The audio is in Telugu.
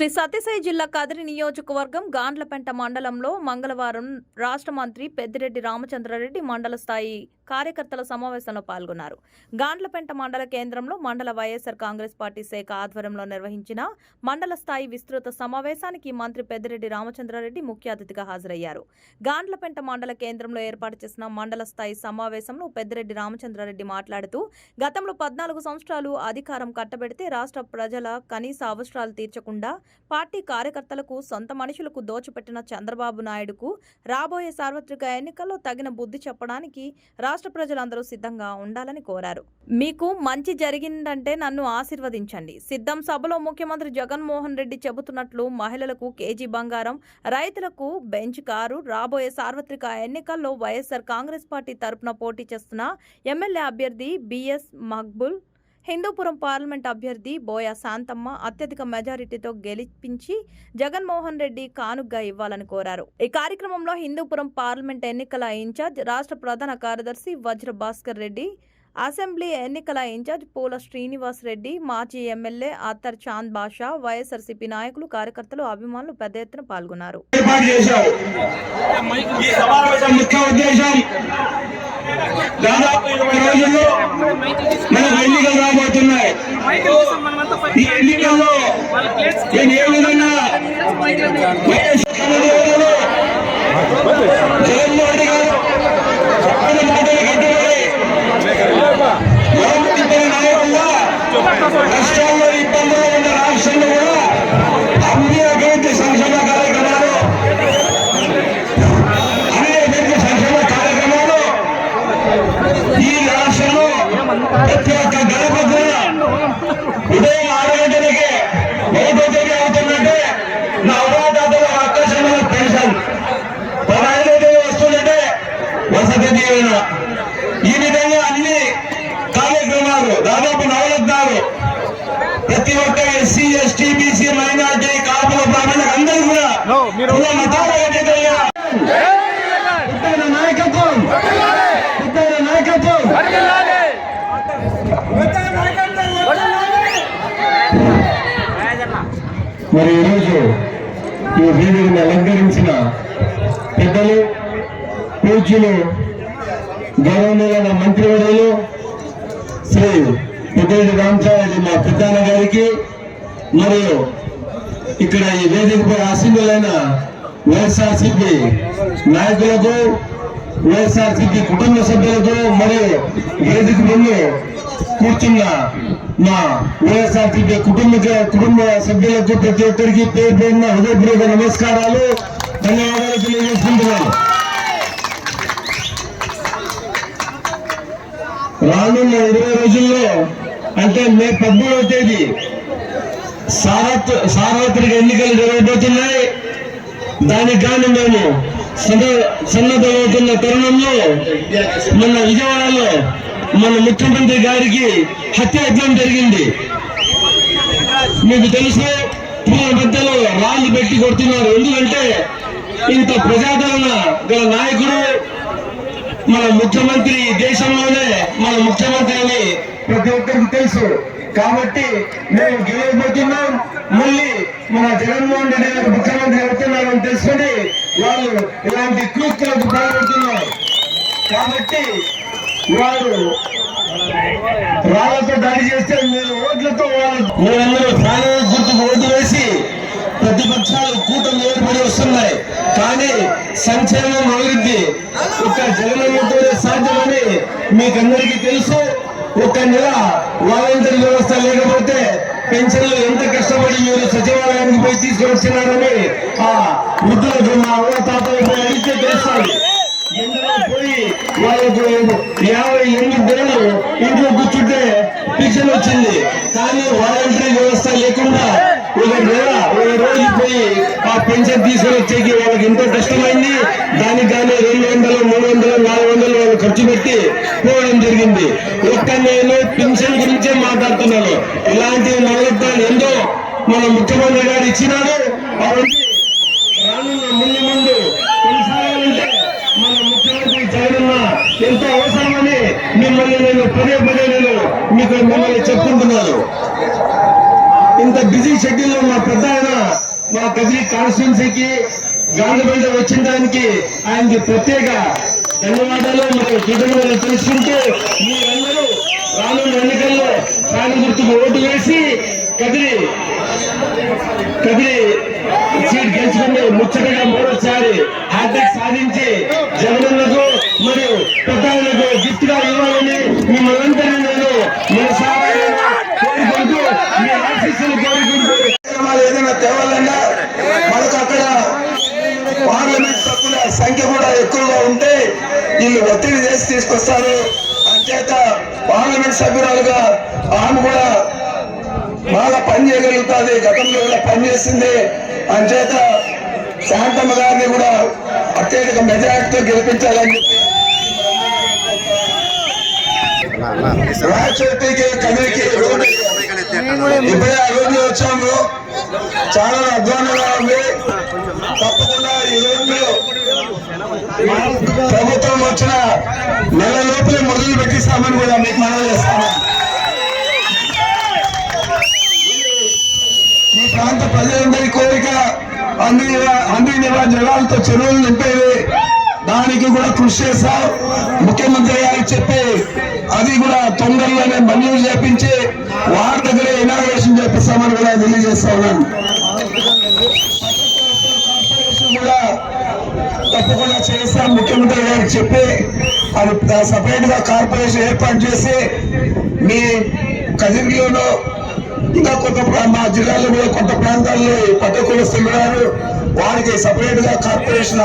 శ్రీ సత్యసాయి జిల్లా కదిరి నియోజకవర్గం గాండ్లపెంట మండలంలో మంగళవారం రాష్ట్ర మంత్రి పెద్దిరెడ్డి రామచంద్రారెడ్డి మండల స్థాయి కార్యకర్తల సమావేశంలో పాల్గొన్నారు. గాండ్లపెంట మండల కేంద్రంలో మండల వైఎస్ఆర్ కాంగ్రెస్ పార్టీ శాఖ ఆధ్వర్యంలో నిర్వహించిన మండల స్థాయి విస్తృత సమావేశానికి మంత్రి పెద్దిరెడ్డి రామచంద్రారెడ్డి ముఖ్య అతిథిగా హాజరయ్యారు. గాండ్లపెంట మండల కేంద్రంలో ఏర్పాటు చేసిన మండల స్థాయి సమావేశంలో పెద్దిరెడ్డి రామచంద్రారెడ్డి మాట్లాడుతూ గతంలో 14 సంవత్సరాలు అధికారం కట్టబెడితే రాష్ట్ర ప్రజల కనీస అవసరాలు తీర్చకుండా పార్టీ కార్యకర్తలకు సొంత మనుషులకు దోచిపెట్టిన చంద్రబాబు నాయుడుకు రాబోయే సార్వత్రిక ఎన్నికల్లో తగిన బుద్ధి చెప్పడానికి రాష్ట్ర ప్రజలందరూ సిద్ధంగా ఉండాలని కోరారు. మీకు మంచి జరిగిందంటే నన్ను ఆశీర్వదించండి. సిద్ధం సభలో ముఖ్యమంత్రి జగన్మోహన్ రెడ్డి చెబుతున్నట్లు మహిళలకు కేజీ బంగారం, రైతులకు బెంచ్ కారు, రాబోయే సార్వత్రిక ఎన్నికల్లో వైఎస్ఆర్ కాంగ్రెస్ పార్టీ తరపున పోటీ చేస్తున్న ఎమ్మెల్యే అభ్యర్థి బిఎస్ మక్బుల్, హిందూపురం పార్లమెంట్ అభ్యర్థి బోయా శాంతమ్మ అత్యధిక మెజారిటీతో గెలిపించి జగన్మోహన్ రెడ్డి కానుగ్గా ఇవ్వాలని కోరారు. ఈ కార్యక్రమంలో హిందూపురం పార్లమెంట్ ఎన్నికల ఇన్ఛార్జ్ రాష్ట్ర ప్రధాన కార్యదర్శి వజ్ర భాస్కర్ రెడ్డి, అసెంబ్లీ ఎన్నికల ఇన్ఛార్జ్ పూల శ్రీనివాస్ రెడ్డి, మాజీ ఎమ్మెల్యే అత్తర్ చాంద్ బాషా, వైఎస్ఆర్సీపీ నాయకులు, కార్యకర్తలు, అభిమానులు పెద్ద ఎత్తున పాల్గొన్నారు. దాదాపు 20 రోజుల్లో మనకు ఎన్నికలు రాబోతున్నాయి. ఈ ఎన్నికల్లో నేను ఏ విధంగా జగన్మోహన్ రెడ్డి గారు చెప్పిన మాటలు కట్టుబడి గవర్నమెంట్ నాయకులుగా రాష్ట్రాల్లో ఇబ్బందులు ఉన్న రాష్ట్రంలో కూడా అన్ని అభివృద్ధి సంక్షేమ కార్యక్రమాలు ఈ రాష్ట్రంలో ప్రతి ఒక్క గడప ఉదయం 6 గంటలకే 1వ తేదీ అవుతుందంటే నా అవాదాతల అవకాశం పెన్షన్, 15వ తేదీ వస్తుందంటే వసతి దీవెన, ఈ విధంగా అన్ని కార్యక్రమాలు దాదాపు నవరత్నాలు ప్రతి ఒక్క ఎస్సీ, ఎస్టీ, బీసీ, మైనార్టీ, కాపుల, బ్రాహ్మణులకు అందరూ కూడా మతాల అతీతంగా నాయకత్వం మరి ఈరోజు ఈ వేదికను అలంకరించిన పెద్దలు, పూజ్యులు, గౌరవనీయులైన మంత్రివర్యులు శ్రీ పెద్దిరెడ్డి రామచంద్రారెడ్డి మా పెద్దన్న గారికి, మరియు ఇక్కడ ఈ వేదికపై ఆసీనులైన వైఎస్ఆర్సీపీ నాయకులకు, వైఎస్ఆర్సీపీ కుటుంబ సభ్యులకు, మరియు వేదిక ముందు కూర్చున్న మా వైఎస్ఆర్సీపీ కుటుంబ సభ్యులకు ప్రతి ఒక్కరికి పేరు పేరున హృదయపూర్వక నమస్కారాలు, ధన్యవాదాలు తెలియజేసుకుంటున్నాను. రానున్న 20 రోజుల్లో అంటే మే 13వ తేదీ సార్వత్రిక ఎన్నికలు జరగబోతున్నాయి. దానికి గాను మేము సన్నద్ధమవుతున్న తరుణంలో మన విజయవాడలో మన ముఖ్యమంత్రి గారికి హత్యాయత్నం జరిగింది. మీకు తెలుసు, పూల మధ్యలో రాళ్లు పెట్టి కొడుతున్నారు. ఎందుకంటే ఇంత ప్రజాదరణ గల నాయకుడు మన ముఖ్యమంత్రి, దేశంలోనే మన ముఖ్యమంత్రి అని ప్రతి ఒక్కరికి తెలుసు. కాబట్టి మేము గెలవబోతున్నాం. మళ్ళీ మన జగన్మోహన్ రెడ్డి గారు ముఖ్యమంత్రి అవుతున్నారని తెలుసుకుని వాళ్ళు ఇలాంటి కృత్యాలకు పాల్పడుతున్నారు. కాబట్టి వారు రాళ్లతో దాడి చేస్తే మీరు ఓట్లతో మీరందరూ ప్రాణాల గుర్తుకు ఓటు వేసి ప్రతిపక్షాలు కూటమి ఏర్పడి వస్తున్నాయి. కానీ సంక్షేమం అభివృద్ధి ఒక్క జగన్మోహన్తోనే సాధ్యమని మీకందరికీ తెలుసు. ఒక్క నెల వాలంటీర్ వ్యవస్థ లేకపోతే పెన్షన్లు ఎంత కష్టపడి మీరు సచివాలయానికి పోయి తీసుకొని వచ్చినారని ఆ వృద్ధులకు మా అవ్వ తాతలకు అడిగితే తెలుస్తుంది. ఎండలో పోయి వాళ్ళకు 58 నెలలు ఇంట్లో కూర్చుంటే పెన్షన్ వచ్చింది. కానీ వాలంటీర్ వ్యవస్థ లేకుండా ఒక రోజు పోయి ఆ పెన్షన్ తీసుకొని వచ్చేకి వాళ్ళకి ఎంతో కష్టమైంది. దానికి కానీ 200, 300, 400 వాళ్ళు ఖర్చు పెట్టి పోవడం జరిగింది. ఒక్క నేను పెన్షన్ గురించే మాట్లాడుతున్నాను. ఇలాంటి నవరత్నాలు ఎంతో మన ముఖ్యమంత్రి గారు ఇచ్చినారు. అవన్నీ రానున్న ముందు కొనసాగాలంటే మన ముఖ్యమంత్రి జగనన్న ఎంతో అవసరమని మిమ్మల్ని నేను పదే మీకు మిమ్మల్ని చెప్పుకుంటున్నాను. ఇంత బిజీ షెడ్యూల్ లో మా పెద్ద ఆయన మా కదిరి కాన్స్టిట్యున్సీకి గాంధీపేట వచ్చిన దానికి ఆయనకి ప్రత్యేక ధన్యవాదాలు మరియు కృతజ్ఞతలు తెలుసుకుంటూ మీరందరూ రానున్న ఎన్నికల్లో ఫ్యాన్ గుర్తుకు ఓటు వేసి కదిరి సీట్ గెలుచుకుని ముచ్చటగా మూడోసారి హ్యాట్రిక్ సాధించి జగనన్నకు మరియు పెద్దలకు గిఫ్ట్ గా ఇవ్వాలని మిమ్మల్ని నేను మనసారా కోరుకుంటూ మీ ఆశీస్సులు కోరుకుంటూ ఏదైనా తేవాలన్నా మనకు అక్కడ పార్లమెంట్ సభ్యుల సంఖ్య కూడా ఎక్కువగా ఉంటే వీళ్ళు ఒత్తిడి చేసి తీసుకొస్తారు. అంచేత పార్లమెంట్ సభ్యురాలుగా ఆమె కూడా బాగా పని చేయగలుగుతుంది, గతంలో కూడా పనిచేసింది. అంచేత శాంతమ్మ గారిని కూడా అత్యధిక మెజార్టీతో గెలిపించాలని చెప్పి రాయచోటికి కదిరికి ఇప్పుడే ఆ రోజు వచ్చాము. చాలా అధ్వానంగా ఉంది. తప్పకుండా ఈ రోజు ప్రభుత్వం వచ్చిన నెల లోపలే మొదలు పెట్టిస్తామని కూడా మీకు మనవి చేస్తాను. ఈ ప్రాంత ప్రజలందరి కోరిక అంది జలాలతో చెరువులు నింపేది, దానికి కూడా కృషి చేస్తాం. ముఖ్యమంత్రి గారికి చెప్పి అది కూడా తొందరలోనే మంజూరు చేపించి వారి దగ్గరే ఇనాగ్రేషన్ చేపిస్తామని కూడా తెలియజేస్తా ఉన్నాను. కూడా తప్పకుండా చేస్తాం. ముఖ్యమంత్రి గారికి చెప్పి అది సపరేట్ గా కార్పొరేషన్ ఏర్పాటు చేసి మీ కదిరిలోనూ ఇంకా మా జిల్లాలో కూడా కొంత ప్రాంతాల్లో పట్ట కులస్తులు ఉన్నారు, వారికి సపరేట్ గా కార్పొరేషన్